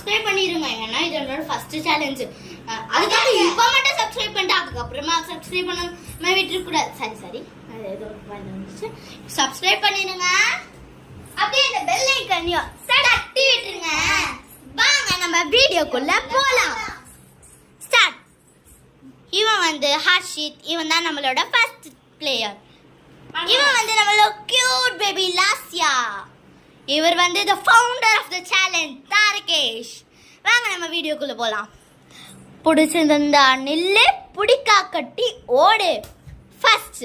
Subscribe பண்ணிருங்க. ஏன்னா இது என்னோட ஃபர்ஸ்ட் சேலஞ்ச். அதுக்காக இப்ப மட்டும் சப்ஸ்கிரைப் பண்ணிட்டு அதுக்கப்புறமா சப்ஸ்கிரைப் பண்ணாம விட்டுற கூடாது. சரி ஏதோ வந்துச்சு. சப்ஸ்கிரைப் பண்ணிருங்க. அப்படியே இந்த பெல் ஐகானையும் தட்டி விட்டுருங்க. வாங்க நம்ம வீடியோக்குள்ள போலாம். ஸ்டார்ட். இவன் வந்து ஹர்ஷித். இவன் தான் நம்மளோட ஃபர்ஸ்ட் பிளேயர். இவன் வந்து நம்மளோட கியூட் பேபி லாஸ்யா. இவர் வந்து the founder of the challenge Tarakesh. வாங்க நம்ம வீடியோக்குள்ள போலாம். பிடிச்சிருந்தா நில்லு, பிடிக்கா கட்டி ஓடு. ஃபர்ஸ்ட்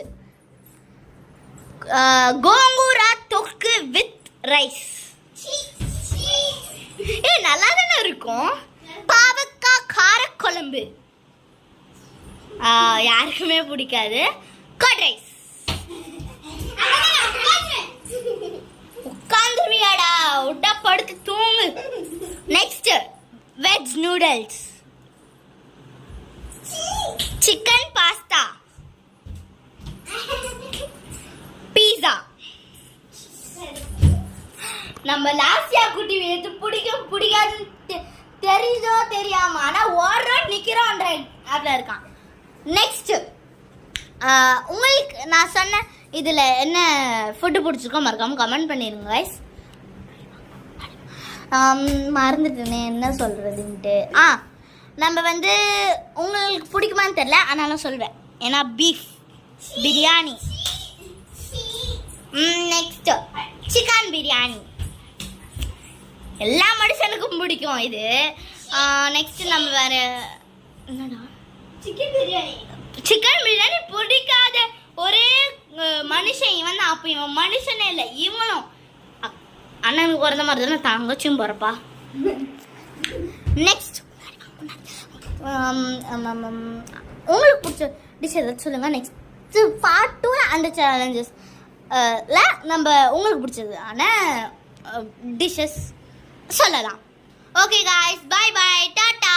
கோங்கூரா தொக்கு வித் ரைஸ். நல்லா தானே இருக்கும். பாவக்காய் காரக்குழம்பு யாருக்குமே பிடிக்காது. Cut rice. உட்காந்துருவியாடா, விட்டா படுத்து தூங்கு. Next veg noodles, chicken pasta, pizza. நம்ம லாஸ்யா குட்டி எது பிடிக்கும் பிடிக்காதுன்னு தெரியுதோ தெரியாம ஆனா ஓடுறோம் நிக்கிறோம் அதுல இருக்கான். நெக்ஸ்ட் உங்களுக்கு நான் சொன்ன இதில் என்ன ஃபுட்டு பிடிச்சிருக்கோ மறக்காமல் கமெண்ட் பண்ணிடுங்க கைஸ். மறந்துட்டேனே என்ன சொல்கிறதுன்ட்டு. நம்ம வந்து உங்களுக்கு பிடிக்குமான்னு தெரில, ஆனாலும் சொல்வேன். ஏன்னா beef biryani. Next chicken biryani. எல்லா மனுஷனுக்கும் பிடிக்கும் இது. நெக்ஸ்ட் நம்ம வேறு என்னடா சிக்கன் பிரியாணி பிடிக்காத ஒரே மனுஷன் இவன் தான். அப்போ இவன் மனுஷனே இல்லை, இவனும் அண்ணனுக்கு பிறந்த மாதிரி தானே தங்கச்சும் பிறப்பா. நெக்ஸ்ட் உங்களுக்கு பிடிச்ச டிஷ் எதாவது சொல்லுங்கள். நெக்ஸ்ட் பார்ட் 2 அந்த சேலஞ்சஸ் நம்ம உங்களுக்கு பிடிச்சது ஆனால் டிஷ்ஷஸ் சொல்லலாம். Okay guys, bye bye, tata.